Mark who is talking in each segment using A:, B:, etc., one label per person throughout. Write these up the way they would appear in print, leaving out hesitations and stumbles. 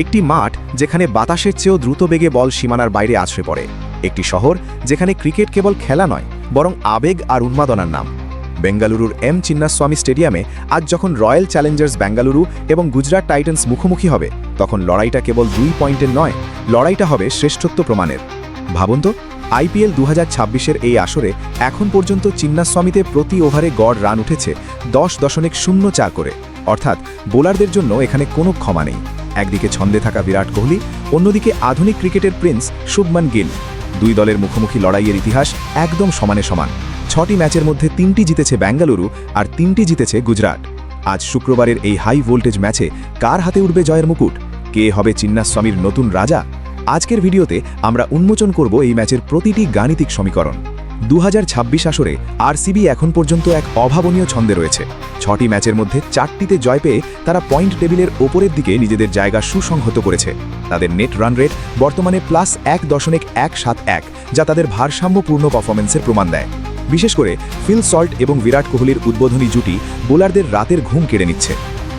A: একটি মাঠ যেখানে বাতাসের চেয়েও দ্রুত বেগে বল সীমানার বাইরে আছড়ে পড়ে। একটি শহর যেখানে ক্রিকেট কেবল খেলা নয়, বরং আবেগ আর উন্মাদনার নাম। বেঙ্গালুরুর এম চিন্নাস্বামী স্টেডিয়ামে আজ যখন রয়্যাল চ্যালেঞ্জার্স বেঙ্গালুরু এবং গুজরাট টাইটান্স মুখোমুখি হবে, তখন লড়াইটা কেবল 2 পয়েন্টের নয়, লড়াইটা হবে শ্রেষ্ঠত্ব প্রমাণের। ভাবুন তো, আইপিএল 2026-এর এই আসরে এখন পর্যন্ত চিন্নাস্বামীতে প্রতি ওভারে গড় রান উঠেছে 10.04 করে, অর্থাৎ বোলারদের জন্য এখানে কোনো ক্ষমা নেই। একদিকে ছন্দে থাকা বিরাট কোহলি, অন্যদিকে আধুনিক ক্রিকেটের প্রিন্স শুভমান গিল। দুই দলের মুখোমুখি লড়াইয়ের ইতিহাস একদম সমানে সমান। 6টি ম্যাচের মধ্যে 3টি জিতেছে বেঙ্গালুরু আর 3টি জিতেছে গুজরাট। আজ শুক্রবারের এই হাই ভোল্টেজ ম্যাচে কার হাতে উঠবে জয়ের মুকুট? কে হবে চিন্নাস্বামীর নতুন রাজা? আজকের ভিডিওতে আমরা উন্মোচন করব এই ম্যাচের প্রতিটি গাণিতিক সমীকরণ। 2026 আসরে আরসিবি এখন পর্যন্ত এক অভাবনীয় ছন্দে রয়েছে। 6টি ম্যাচের মধ্যে 4টিতে জয় পেয়ে তারা পয়েন্ট টেবিলের ওপরের দিকে নিজেদের জায়গা সুসংহত করেছে। তাদের নেট রান রেট বর্তমানে +1.171, যা তাদের ভারসাম্যপূর্ণ পারফরম্যান্সের প্রমাণ দেয়। বিশেষ করে ফিল সল্ট এবং বিরাট কোহলির উদ্বোধনী জুটি বোলারদের রাতের ঘুম কেড়ে নিচ্ছে।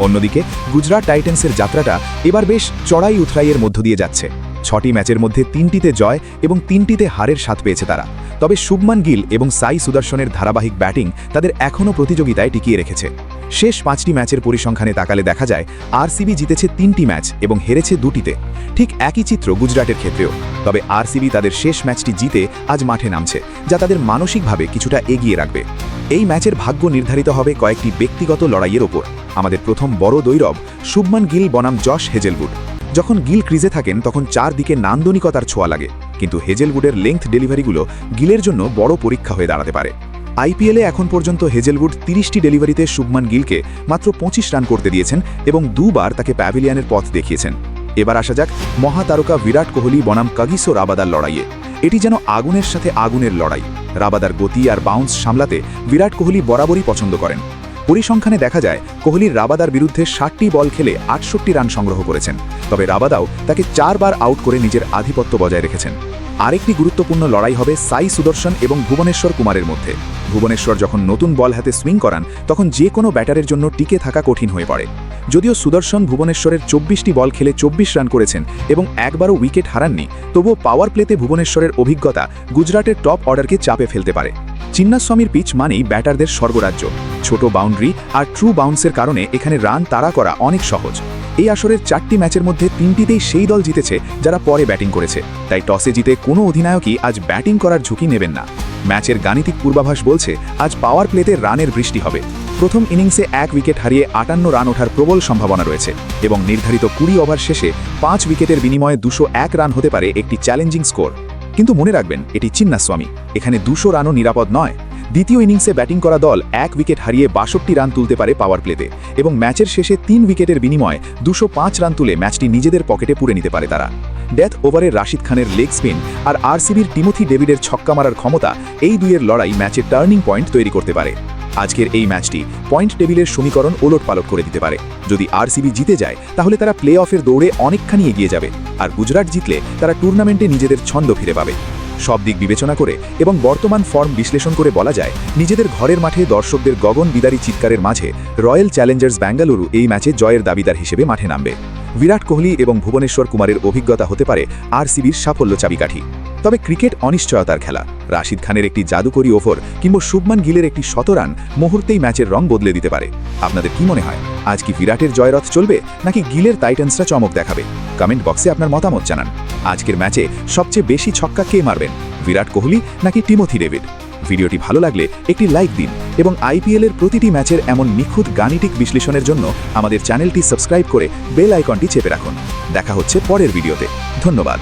A: অন্যদিকে গুজরাট টাইটান্সের যাত্রাটা এবার বেশ চড়াই উতরাইয়ের মধ্য দিয়ে যাচ্ছে। 6টি ম্যাচের মধ্যে 3টিতে জয় এবং 3টিতে হারের স্বাদ পেয়েছে তারা। তবে শুভমান গিল এবং সাই সুদর্শনের ধারাবাহিক ব্যাটিং তাদের এখনও প্রতিযোগিতায় টিকিয়ে রেখেছে। শেষ 5টি ম্যাচের পরিসংখ্যানে তাকালে দেখা যায় আরসিবি জিতেছে 3টি ম্যাচ এবং হেরেছে 2টিতে। ঠিক একই চিত্র গুজরাটের ক্ষেত্রেও। তবে আরসিবি তাদের শেষ ম্যাচটি জিতে আজ মাঠে নামছে, যা তাদের মানসিকভাবে কিছুটা এগিয়ে রাখবে। এই ম্যাচের ভাগ্য নির্ধারিত হবে কয়েকটি ব্যক্তিগত লড়াইয়ের ওপর। আমাদের প্রথম বড় দৈরব শুভমান গিল বনাম জশ হেজেলউড। যখন গিল ক্রিজে থাকেন তখন চারদিকে নান্দনিকতার ছোঁয়া লাগে, কিন্তু হেজেলউডের লেংথ ডেলিভারিগুলো গিলের জন্য বড় পরীক্ষা হয়ে দাঁড়াতে পারে। আইপিএলে এখন পর্যন্ত হেজেলউড 30টি ডেলিভারিতে শুভমান গিলকে মাত্র 25 রান করতে দিয়েছেন এবং 2বার তাকে প্যাভিলিয়নের পথ দেখিয়েছেন। এবার আসা যাক মহাতারকা বিরাট কোহলি বনাম কাগিসো রাবাদার লড়াইয়ে। এটি যেন আগুনের সাথে আগুনের লড়াই। রাবাদার গতি আর বাউন্স সামলাতে বিরাট কোহলি বরাবরই পছন্দ করেন। পরিসংখ্যানে দেখা যায় কোহলির রাবাদার বিরুদ্ধে 60টি বল খেলে 68 রান সংগ্রহ করেছেন। তবে রাবাদাও তাকে 4বার আউট করে নিজের আধিপত্য বজায় রেখেছেন। আরেকটি গুরুত্বপূর্ণ লড়াই হবে সাই সুদর্শন এবং ভুবনেশ্বর কুমারের মধ্যে। ভুবনেশ্বর যখন নতুন বল হাতে সুইং করান, তখন যে কোনো ব্যাটারের জন্য টিকে থাকা কঠিন হয়ে পড়ে। যদিও সুদর্শন ভুবনেশ্বরের 24টি বল খেলে 24 রান করেছেন এবং একবারও উইকেট হারাননি, তবুও পাওয়ার প্লেতে ভুবনেশ্বরের অভিজ্ঞতা গুজরাটের টপ অর্ডারকে চাপে ফেলতে পারে। চিন্নাস্বামীর পিচ মানেই ব্যাটারদের স্বর্গরাজ্য। ছোট বাউন্ডারি আর ট্রু বাউন্সের কারণে এখানে রান তাড়া করা অনেক সহজ। এই আসরের 4টি ম্যাচের মধ্যে 3টিতেই সেই দল জিতেছে যারা পরে ব্যাটিং করেছে। তাই টসে জিতে কোনো অধিনায়কই আজ ব্যাটিং করার ঝুঁকি নেবেন না। ম্যাচের গাণিতিক পূর্বাভাস বলছে আজ পাওয়ার প্লেতে রানের বৃষ্টি হবে। প্রথম ইনিংসে 1 উইকেট হারিয়ে 58 রান ওঠার প্রবল সম্ভাবনা রয়েছে এবং নির্ধারিত 20 ওভার শেষে 5 উইকেটের বিনিময়ে 201 রান হতে পারে একটি চ্যালেঞ্জিং স্কোর। কিন্তু মনে রাখবেন, এটি চিন্নাস্বামী, এখানে 200 রানও নিরাপদ নয়। দ্বিতীয় ইনিংসে ব্যাটিং করা দল 1 উইকেট হারিয়ে 62 রান তুলতে পারে পাওয়ার প্লেতে এবং ম্যাচের শেষে 3 উইকেটের বিনিময়ে 205 রান তুলে ম্যাচটি নিজেদের পকেটে পুরে নিতে পারে তারা। ডেথ ওভারে রাশিদ খানের লেগ স্পিন আর আরসিবির টিমোথি ডেভিডের ছক্কা মারার ক্ষমতা, এই দুইয়ের লড়াই ম্যাচের টার্নিং পয়েন্ট তৈরি করতে পারে। আজকের এই ম্যাচটি পয়েন্ট টেবিলের সমীকরণ ওলটপালট করে দিতে পারে। যদি আরসিবি জিতে যায় তাহলে তারা প্লে অফের দৌড়ে অনেকখানি এগিয়ে যাবে, আর গুজরাট জিতলে তারা টুর্নামেন্টে নিজেদের ছন্দ ফিরে পাবে। সব দিক বিবেচনা করে এবং বর্তমান ফর্ম বিশ্লেষণ করে বলা যায়, নিজেদের ঘরের মাঠে দর্শকদের গগন বিদারী চিৎকারের মাঝে রয়্যাল চ্যালেঞ্জার্স বেঙ্গালুরু এই ম্যাচে জয়ের দাবিদার হিসেবে মাঠে নামবে। বিরাট কোহলি এবং ভুবনেশ্বর কুমারের অভিজ্ঞতা হতে পারে আরসিবির সাফল্য চাবিকাঠি। তবে ক্রিকেট অনিশ্চয়তার খেলা। রাশিদ খানের একটি জাদুকরী ওভার কিংবা শুভমান গিলের একটি শতরান মুহূর্তেই ম্যাচের রং বদলে দিতে পারে। আপনাদের কি মনে হয়, আজ কি বিরাটের জয়রথ চলবে নাকি গিলের টাইটান্সরা চমক দেখাবে? কমেন্ট বক্সে আপনার মতামত জানান। আজকের ম্যাচে সবচেয়ে বেশি ছক্কা কে মারবেন, বিরাট কোহলি নাকি টিমোথি ডেভিড? ভিডিওটি ভালো লাগলে একটি লাইক দিন এবং আইপিএলের প্রতিটি ম্যাচের এমন নিখুঁত গাণিতিক বিশ্লেষণের জন্য আমাদের চ্যানেলটি সাবস্ক্রাইব করে বেল আইকনটি চেপে রাখুন। দেখা হচ্ছে পরের ভিডিওতে। ধন্যবাদ।